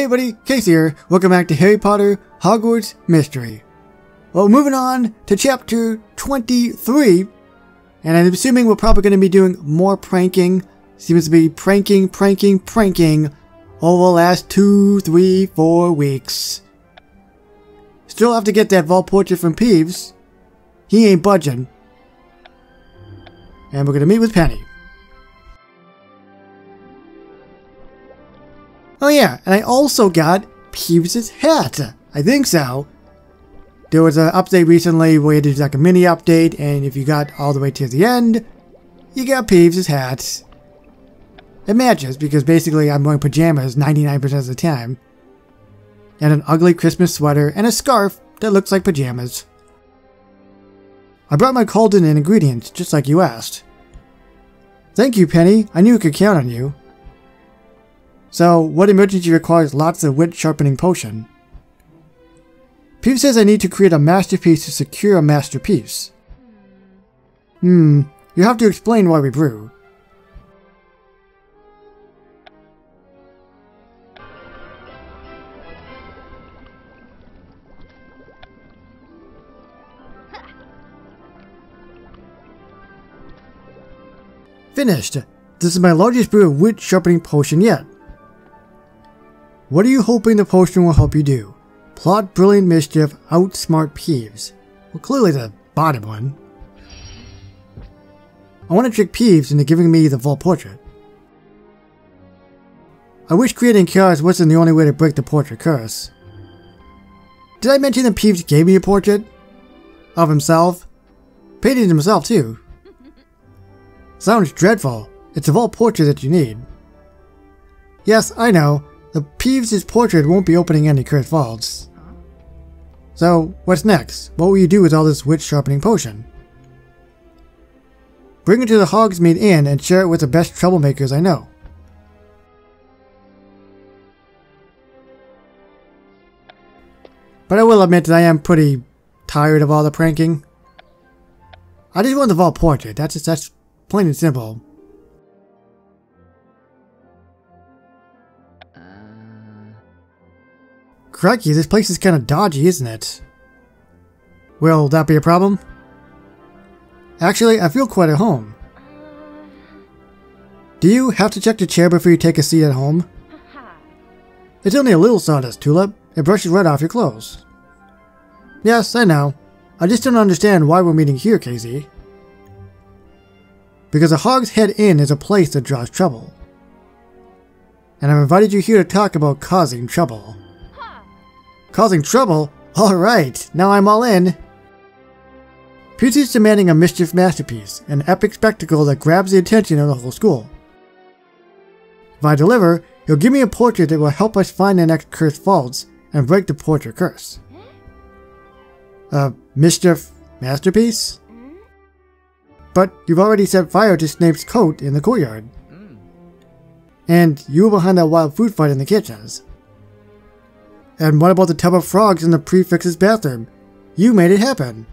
Hey buddy, Case here. Welcome back to Harry Potter Hogwarts Mystery. Well, moving on to chapter 23, and I'm assuming we're probably going to be doing more pranking. Seems to be pranking over the last 2, 3, 4 weeks. Still have to get that vault portrait from Peeves. He ain't budging. And we're going to meet with Penny. Oh yeah, and I also got Peeves' hat. I think so. There was an update recently where you did like a mini update, and if you got all the way to the end, you got Peeves' hat. It matches because basically I'm wearing pajamas 99% of the time. And an ugly Christmas sweater and a scarf that looks like pajamas. I brought my cauldron and ingredients just like you asked. Thank you, Penny. I knew I could count on you. So, what emergency requires lots of wit sharpening potion? Peeves says I need to create a masterpiece to secure a masterpiece. You have to explain why we brew. Finished! This is my largest brew of wit sharpening potion yet. What are you hoping the potion will help you do? Plot brilliant mischief, outsmart Peeves. Well, clearly the bottom one. I want to trick Peeves into giving me the vault portrait. I wish creating chaos wasn't the only way to break the portrait curse. Did I mention that Peeves gave me a portrait? Of himself? Painted himself too. Sounds dreadful. It's a vault portrait that you need. Yes, I know. The Peeves' portrait won't be opening any cursed vaults. So, what's next? What will you do with all this wit sharpening potion? Bring it to the Hogsmeade Inn and share it with the best troublemakers I know. But I will admit that I am pretty tired of all the pranking. I just want the vault portrait. That's plain and simple. Crikey, this place is kind of dodgy, isn't it? Will that be a problem? Actually, I feel quite at home. Do you have to check the chair before you take a seat at home? It's only a little sawdust, Tulip. It brushes right off your clothes. Yes, I know. I just don't understand why we're meeting here, Casey. Because the Hog's Head Inn is a place that draws trouble. And I've invited you here to talk about causing trouble. Causing trouble? Alright, now I'm all in. Peeves is demanding a mischief masterpiece, an epic spectacle that grabs the attention of the whole school. If I deliver, he'll give me a portrait that will help us find the next cursed vaults and break the portrait curse. A mischief masterpiece? But you've already set fire to Snape's coat in the courtyard. And you were behind that wild food fight in the kitchens. And what about the tub of frogs in the prefect's bathroom? You made it happen.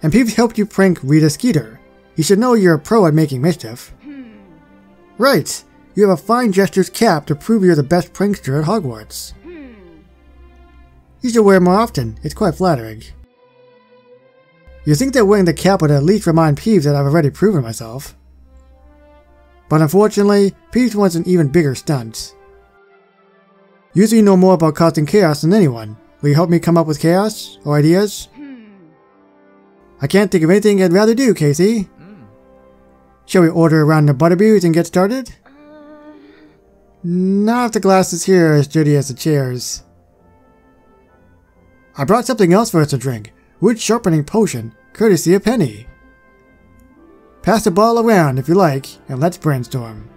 And Peeves helped you prank Rita Skeeter. You should know you're a pro at making mischief. Right! You have a fine jester's cap to prove you're the best prankster at Hogwarts. You should wear it more often. It's quite flattering. You think that wearing the cap would at least remind Peeves that I've already proven myself. But unfortunately, Peeves wants an even bigger stunt. Usually you know more about causing chaos than anyone. Will you help me come up with chaos or ideas? I can't think of anything I'd rather do, Casey. Shall we order a round of butterbeers and get started? Not if the glass is here as dirty as the chairs. I brought something else for us to drink. Wood sharpening potion, courtesy of Penny. Pass the bottle around if you like, and let's brainstorm.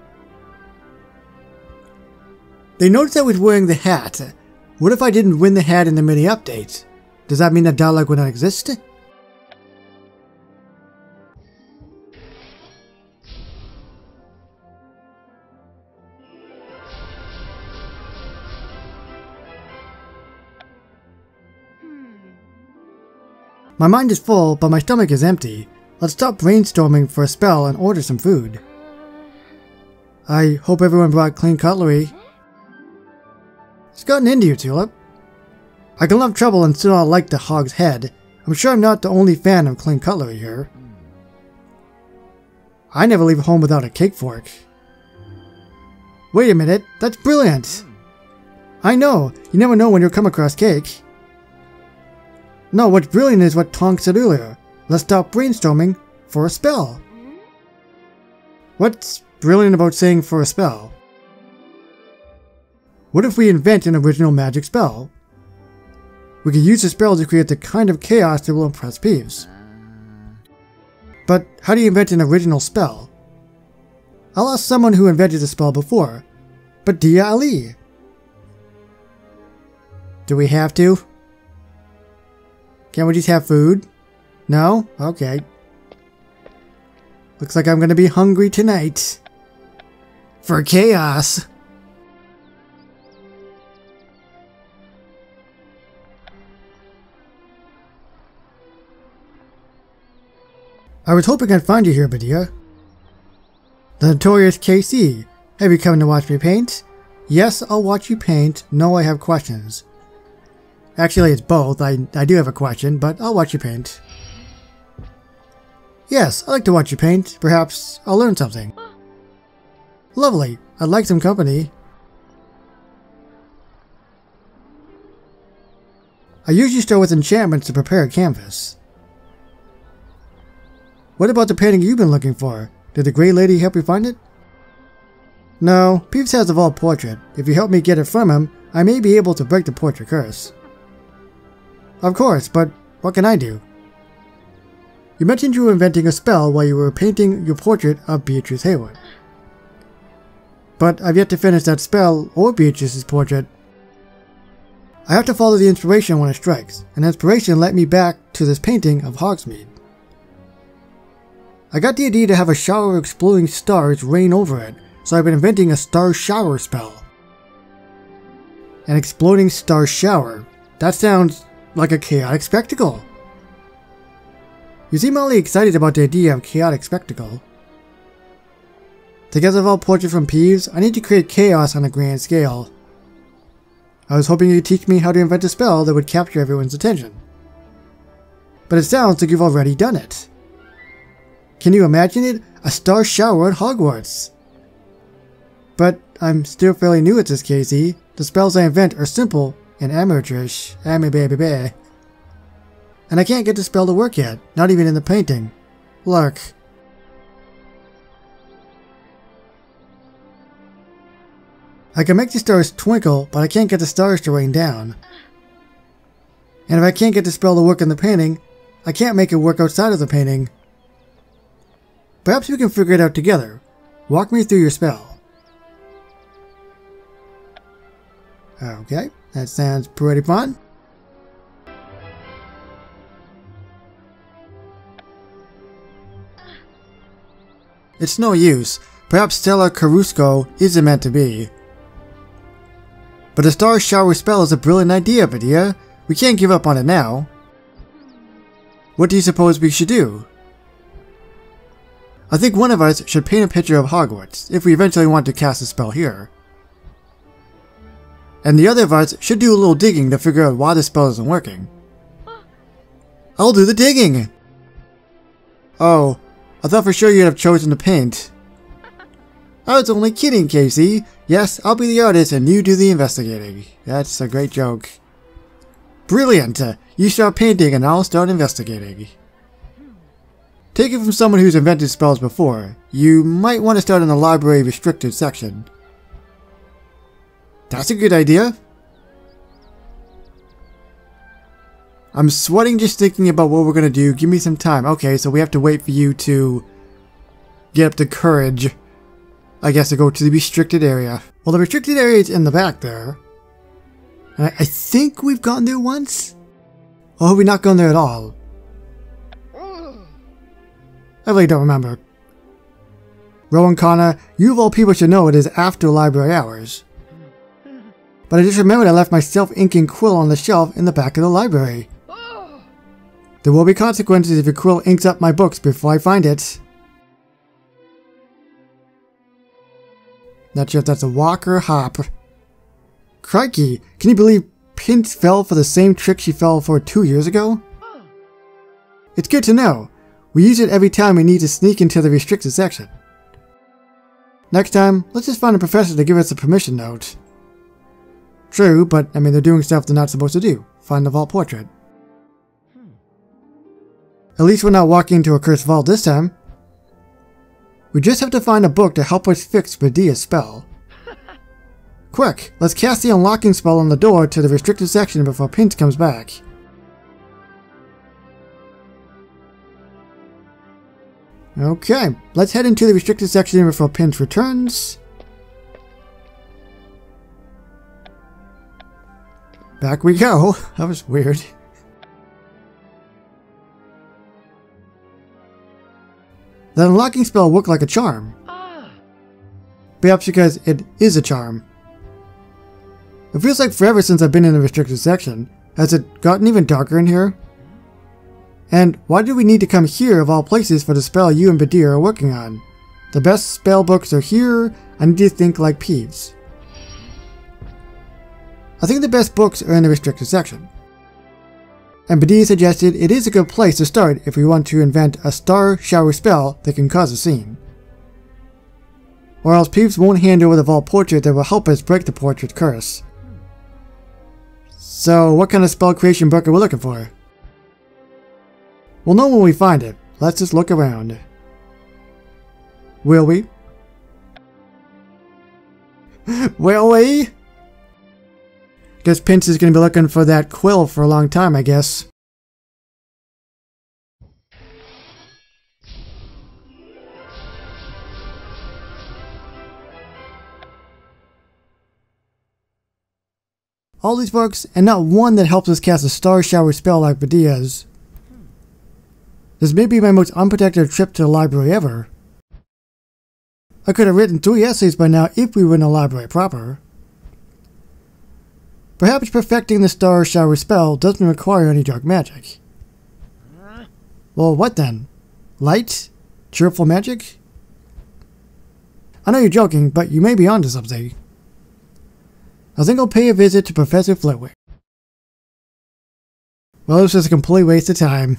They noticed I was wearing the hat. What if I didn't win the hat in the mini update? Does that mean that dialogue would not exist? My mind is full, but my stomach is empty. Let's stop brainstorming for a spell and order some food. I hope everyone brought clean cutlery. What's gotten into you, Tulip? I can love trouble and still not like the hog's head. I'm sure I'm not the only fan of clean cutlery here. I never leave home without a cake fork. Wait a minute, that's brilliant! I know, you never know when you'll come across cake. No, what's brilliant is what Tonk said earlier. Let's stop brainstorming for a spell. What's brilliant about saying for a spell? What if we invent an original magic spell? We could use the spell to create the kind of chaos that will impress Peeves. But how do you invent an original spell? I'll ask someone who invented the spell before, but Dia Ali. Do we have to? Can't we just have food? No? Okay. Looks like I'm gonna be hungry tonight. For chaos! I was hoping I'd find you here, Badia. The notorious KC. Have you come to watch me paint? Yes, I'll watch you paint. No, I have questions. Actually, it's both. I do have a question, but I'll watch you paint. Yes, I like to watch you paint. Perhaps I'll learn something. Lovely. I'd like some company. I usually start with enchantments to prepare a canvas. What about the painting you've been looking for? Did the Grey Lady help you find it? No, Peeves has the vault portrait. If you help me get it from him, I may be able to break the portrait curse. Of course, but what can I do? You mentioned you were inventing a spell while you were painting your portrait of Beatrice Hayward. But I've yet to finish that spell or Beatrice's portrait. I have to follow the inspiration when it strikes, and inspiration led me back to this painting of Hogsmeade. I got the idea to have a shower of exploding stars rain over it, so I've been inventing a star shower spell. An exploding star shower. That sounds like a chaotic spectacle. You seem oddly excited about the idea of chaotic spectacle. To get the vault portrait from Peeves, I need to create chaos on a grand scale. I was hoping you'd teach me how to invent a spell that would capture everyone's attention. But it sounds like you've already done it. Can you imagine it? A star shower at Hogwarts! But I'm still fairly new at this, Casey. The spells I invent are simple and amateurish. And I can't get the spell to work yet, not even in the painting. Look. I can make the stars twinkle, but I can't get the stars to rain down. And if I can't get the spell to work in the painting, I can't make it work outside of the painting. Perhaps we can figure it out together. Walk me through your spell. Okay, that sounds pretty fun. It's no use. Perhaps Stella Carusco isn't meant to be. But a star shower spell is a brilliant idea, Badia. We can't give up on it now. What do you suppose we should do? I think one of us should paint a picture of Hogwarts, if we eventually want to cast a spell here. And the other of us should do a little digging to figure out why the spell isn't working. I'll do the digging! Oh, I thought for sure you'd have chosen to paint. I was only kidding, Casey. Yes, I'll be the artist and you do the investigating. That's a great joke. Brilliant! You start painting and I'll start investigating. Take it from someone who's invented spells before. You might want to start in the library restricted section. That's a good idea. I'm sweating just thinking about what we're going to do. Give me some time. Okay, so we have to wait for you to get up the courage, I guess, to go to the restricted area. Well, the restricted area is in the back there. And I think we've gone there once? Or have we not gone there at all? I really don't remember. Rowan Connor, you of all people should know it is after library hours. But I just remembered I left my self-inking quill on the shelf in the back of the library. There will be consequences if your quill inks up my books before I find it. Not sure if that's a walk or a hop. Crikey, can you believe Pince fell for the same trick she fell for 2 years ago? It's good to know. We use it every time we need to sneak into the restricted section. Next time, let's just find a professor to give us a permission note. True, but I mean they're doing stuff they're not supposed to do. Find the vault portrait. At least we're not walking into a cursed vault this time. We just have to find a book to help us fix Medea's spell. Quick, let's cast the unlocking spell on the door to the restricted section before Pince comes back. Okay, let's head into the restricted section before Pince returns. Back we go. That was weird. The unlocking spell worked like a charm. Perhaps because it is a charm. It feels like forever since I've been in the restricted section. Has it gotten even darker in here? And why do we need to come here of all places for the spell you and Medea are working on? The best spell books are here. I need to think like Peeves. I think the best books are in the restricted section. And Medea suggested it is a good place to start if we want to invent a star shower spell that can cause a scene. Or else Peeves won't hand over the vault portrait that will help us break the portrait curse. So what kind of spell creation book are we looking for? We'll know when we find it. Let's just look around. Will we? Will we? Guess Pince is going to be looking for that quill for a long time, I guess. All these books, and not one that helps us cast a star shower spell like Medea's. This may be my most unprotected trip to the library ever. I could have written 3 essays by now if we were in a library proper. Perhaps perfecting the star shower spell doesn't require any dark magic. Well, what then? Light? Cheerful magic? I know you're joking, but you may be onto something. I think I'll pay a visit to Professor Flitwick. Well, this was a complete waste of time.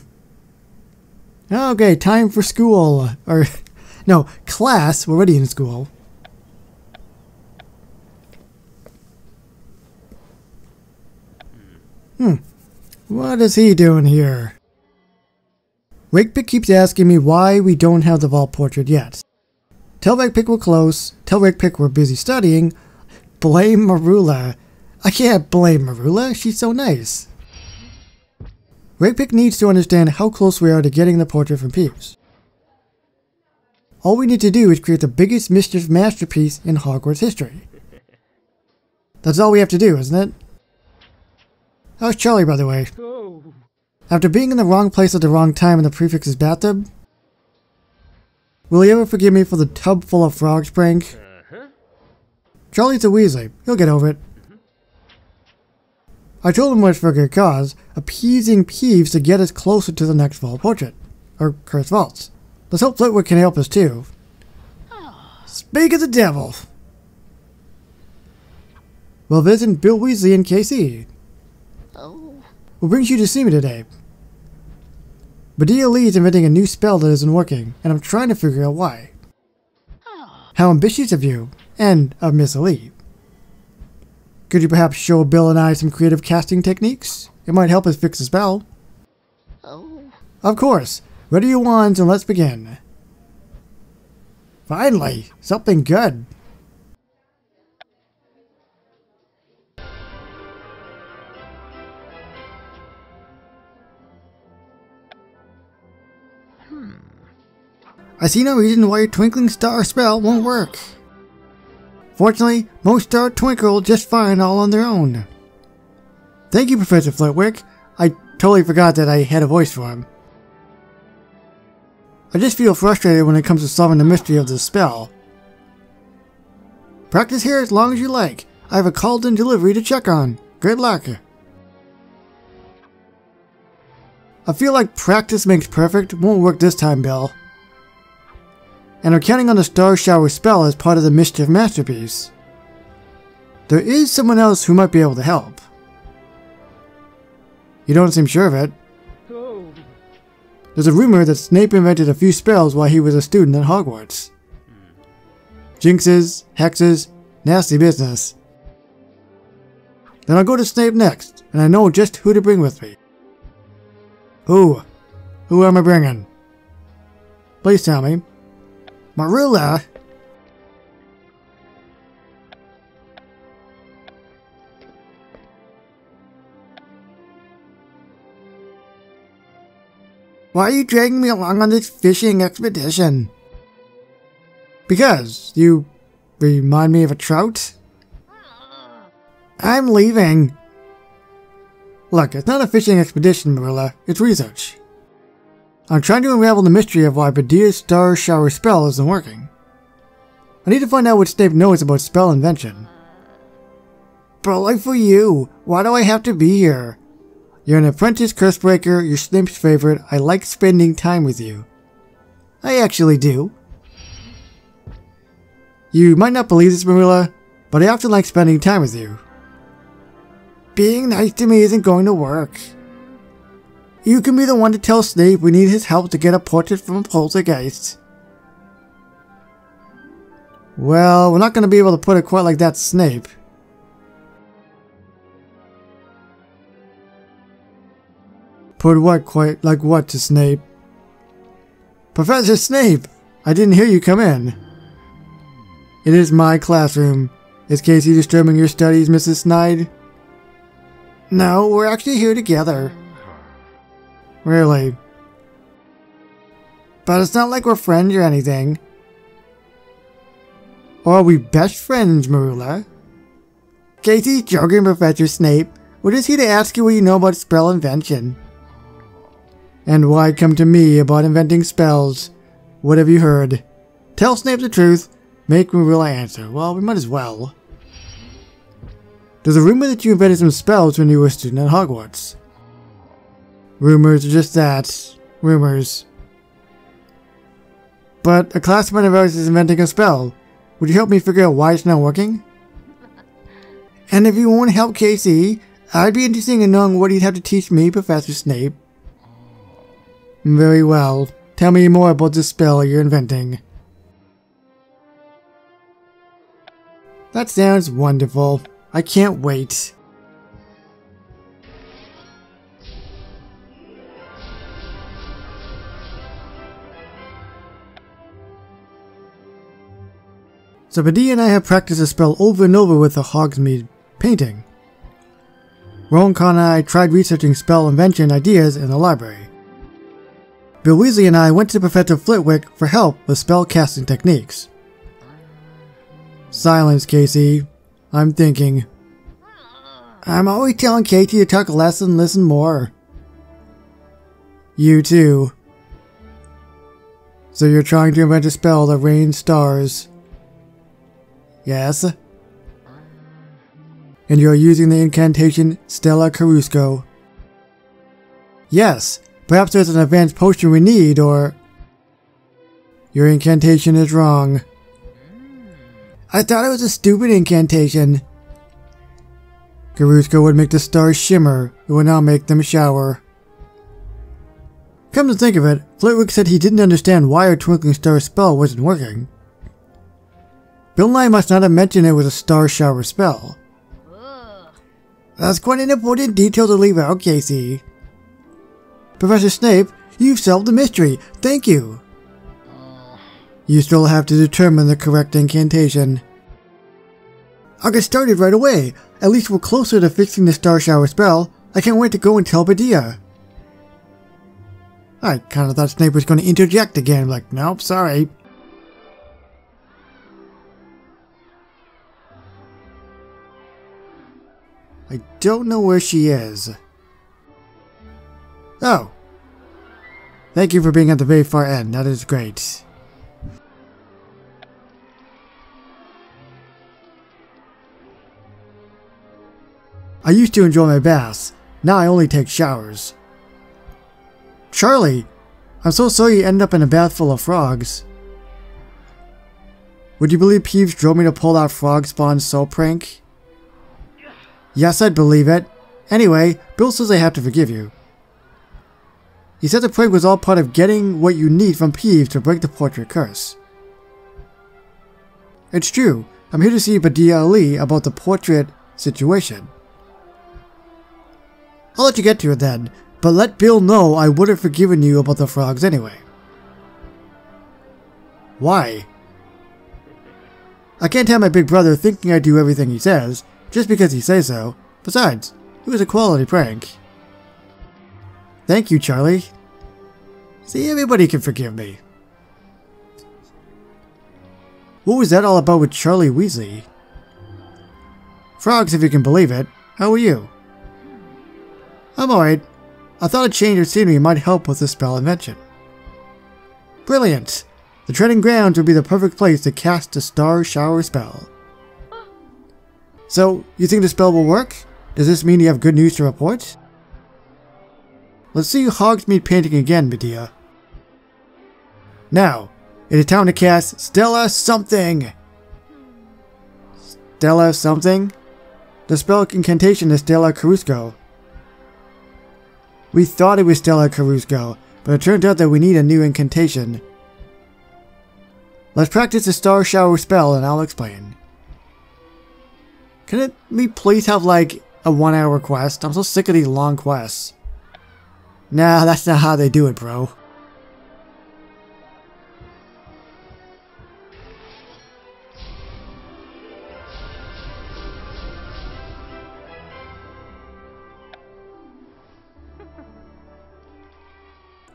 Okay, time for school. Or, no, class. We're already in school. What is he doing here? Wakepick keeps asking me why we don't have the vault portrait yet. Tell Wakepick we're close. Tell Wakepick we're busy studying. Blame Marula. I can't blame Marula. She's so nice. Wakepick needs to understand how close we are to getting the portrait from Peeves. All we need to do is create the biggest mischief masterpiece in Hogwarts history. That's all we have to do, isn't it? How's Charlie, by the way? After being in the wrong place at the wrong time in the prefix's bathtub? Will he ever forgive me for the tub full of frogs prank? Charlie's a Weasley. He'll get over it. I told him it was for a good cause, appeasing Peeves to get us closer to the next vault portrait. Or cursed vaults. Let's hope Flitwick can help us too. Speak of the devil! We'll visit Bill Weasley and KC. What brings you to see me today? Medea Lee's inventing a new spell that isn't working, and I'm trying to figure out why. How ambitious of you, and of Miss Lee. Could you perhaps show Bill and I some creative casting techniques? It might help us fix the spell. Of course. Ready your wands and let's begin. Finally, something good. I see no reason why your twinkling star spell won't work. Fortunately, most stars twinkle just fine all on their own. Thank you, Professor Flitwick. I totally forgot that I had a voice for him. I just feel frustrated when it comes to solving the mystery of this spell. Practice here as long as you like. I have a called-in delivery to check on. Good luck. I feel like practice makes perfect won't work this time, Bill. And I'm counting on the Star Shower spell as part of the Mischief Masterpiece. there is someone else who might be able to help. You don't seem sure of it. There's a rumor that Snape invented a few spells while he was a student at Hogwarts. Jinxes, hexes, nasty business. Then I'll go to Snape next, and I know just who to bring with me. Who? Who am I bringing? Please tell me. Marilla? Why are you dragging me along on this fishing expedition? Because you remind me of a trout? I'm leaving. Look, it's not a fishing expedition, Marilla. It's research. I'm trying to unravel the mystery of why Bedea's star shower spell isn't working. I need to find out what Snape knows about spell invention. But like for you, why do I have to be here? You're an apprentice cursebreaker, you're Snape's favorite, I like spending time with you. I actually do. You might not believe this, Marilla, but I often like spending time with you. Being nice to me isn't going to work. You can be the one to tell Snape we need his help to get a portrait from a poltergeist. Well, we're not going to be able to put it quite like that, Snape. Put what quite like what to Snape? Professor Snape! I didn't hear you come in. It is my classroom. Is Casey disturbing your studies, Mrs. Snide? No, we're actually here together. Really? But it's not like we're friends or anything. Or are we best friends, Marilla? Casey's joking, Professor Snape. We're just here to ask you what you know about spell invention. And why come to me about inventing spells? What have you heard? Tell Snape the truth. Make Marilla answer. Well, we might as well. There's a rumor that you invented some spells when you were a student at Hogwarts. Rumors are just that. Rumors. But a classmate of ours is inventing a spell. Would you help me figure out why it's not working? And if you won't help Casey, I'd be interested in knowing what you'd have to teach me, Professor Snape. Very well. Tell me more about the spell you're inventing. That sounds wonderful. I can't wait. So Bedea and I have practiced a spell over and over with the Hogsmeade painting. Rowan and I tried researching spell invention ideas in the library. Bill Weasley and I went to Professor Flitwick for help with spell casting techniques. Silence, Casey. I'm thinking. I'm always telling Katie to talk less and listen more. You too. So you're trying to invent a spell that rains stars. Yes. And you're using the incantation Stella Carusco. Yes. Perhaps there's an advanced potion we need, or... Your incantation is wrong. I thought it was a stupid incantation. Carusco would make the stars shimmer, it would not make them shower. Come to think of it, Flitwick said he didn't understand why our twinkling star spell wasn't working. Bill and I must not have mentioned it was a star shower spell. That's quite an important detail to leave out, Casey. Professor Snape, you've solved the mystery. Thank you. You still have to determine the correct incantation. I'll get started right away. At least we're closer to fixing the star shower spell. I can't wait to go and tell Bedea. I kind of thought Snape was going to interject again. Like, nope, sorry. I don't know where she is. Oh. Thank you for being at the very far end. That is great. I used to enjoy my baths. Now I only take showers. Charlie! I'm so sorry you ended up in a bath full of frogs. Would you believe Peeves drove me to pull that frog spawn soap prank? Yes, I'd believe it. Anyway, Bill says I have to forgive you. He said the prank was all part of getting what you need from Peeves to break the portrait curse. It's true. I'm here to see Badia Ali about the portrait situation. I'll let you get to it then, but let Bill know I would have forgiven you about the frogs anyway. Why? I can't have my big brother thinking I do everything he says, just because he says so. Besides, it was a quality prank. Thank you, Charlie. See, everybody can forgive me. What was that all about with Charlie Weasley? Frogs, if you can believe it. How are you? I'm alright. I thought a change of scenery might help with the spell invention. Brilliant! The treading grounds would be the perfect place to cast a star shower spell. So, you think the spell will work? Does this mean you have good news to report? Let's see Hogsmeade painting again, Medea. Now, it is time to cast Stella something! Stella something? The spell incantation is Stella Carusco. We thought it was Stella Carusco, but it turned out that we need a new incantation. Let's practice the star shower spell and I'll explain. Can we please have like a 1-hour quest? I'm so sick of these long quests. Nah, that's not how they do it, bro.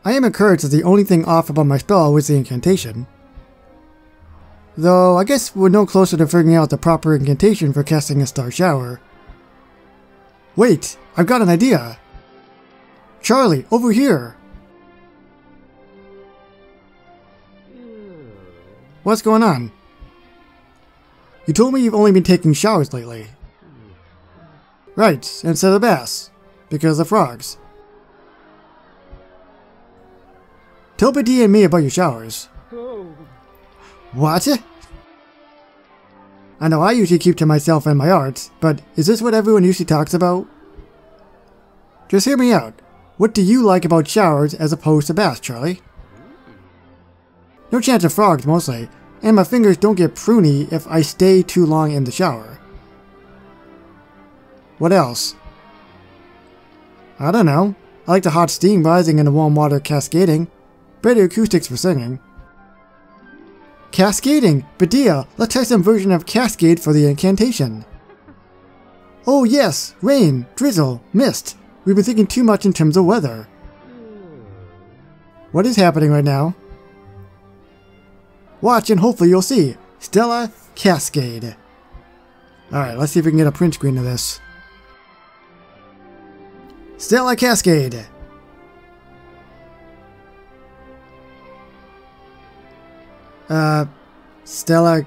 I am encouraged that the only thing off about my spell was the incantation. Though, I guess we're no closer to figuring out the proper incantation for casting a star shower. Wait, I've got an idea! Charlie, over here! What's going on? You told me you've only been taking showers lately. Right, instead of baths. Because of frogs. Tell Badia and me about your showers. What? I know I usually keep to myself and my art, but is this what everyone usually talks about? Just hear me out. What do you like about showers as opposed to baths, Charlie? No chance of frogs, mostly, and my fingers don't get pruny if I stay too long in the shower. What else? I don't know. I like the hot steam rising and the warm water cascading. Better acoustics for singing. Cascading! Badia, let's try some version of Cascade for the incantation. Oh yes! Rain, drizzle, mist. We've been thinking too much in terms of weather. What is happening right now? Watch and hopefully you'll see. Stella Cascade. Alright, let's see if we can get a print screen of this. Stella Cascade. Stella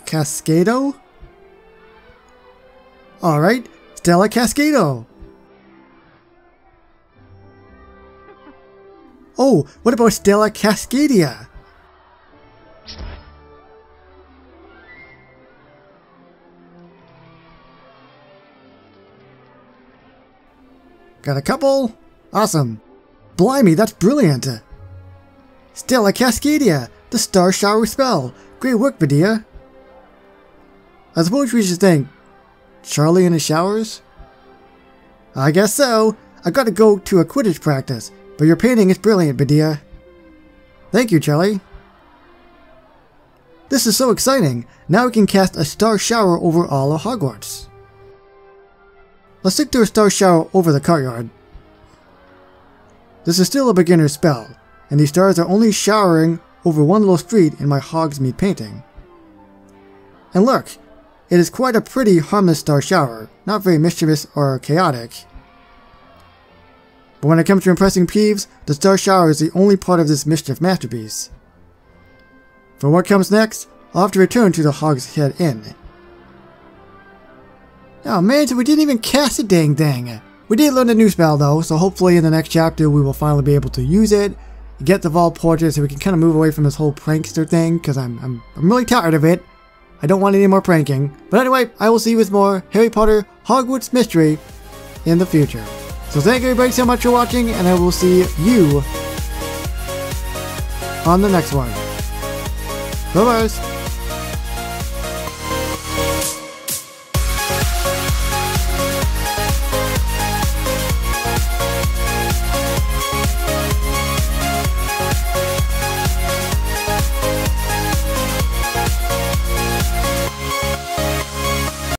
Cascado? Alright, Stella Cascado! Oh, what about Stella Cascadia? Got a couple? Awesome. Blimey, that's brilliant! Stella Cascadia! The star shower spell! Great work, Badia! I suppose we should think, Charlie in his showers? I guess so! I gotta go to a Quidditch practice, but your painting is brilliant, Badia. Thank you, Charlie. This is so exciting! Now we can cast a star shower over all of Hogwarts. Let's stick to a star shower over the courtyard. This is still a beginner's spell, and these stars are only showering over one little street in my Hogsmeade painting. And look, it is quite a pretty, harmless star shower, not very mischievous or chaotic. But when it comes to impressing Peeves, the star shower is the only part of this mischief masterpiece. For what comes next, I'll have to return to the Hogshead Inn. Oh man, so we didn't even cast a dang thing! We did learn a new spell though, so hopefully in the next chapter we will finally be able to use it, get the vault portrait so we can kind of move away from this whole prankster thing, because I'm really tired of it. I don't want any more pranking. But anyway, I will see you with more Harry Potter Hogwarts Mystery in the future. So thank you everybody so much for watching, and I will see you on the next one. Bye-bye.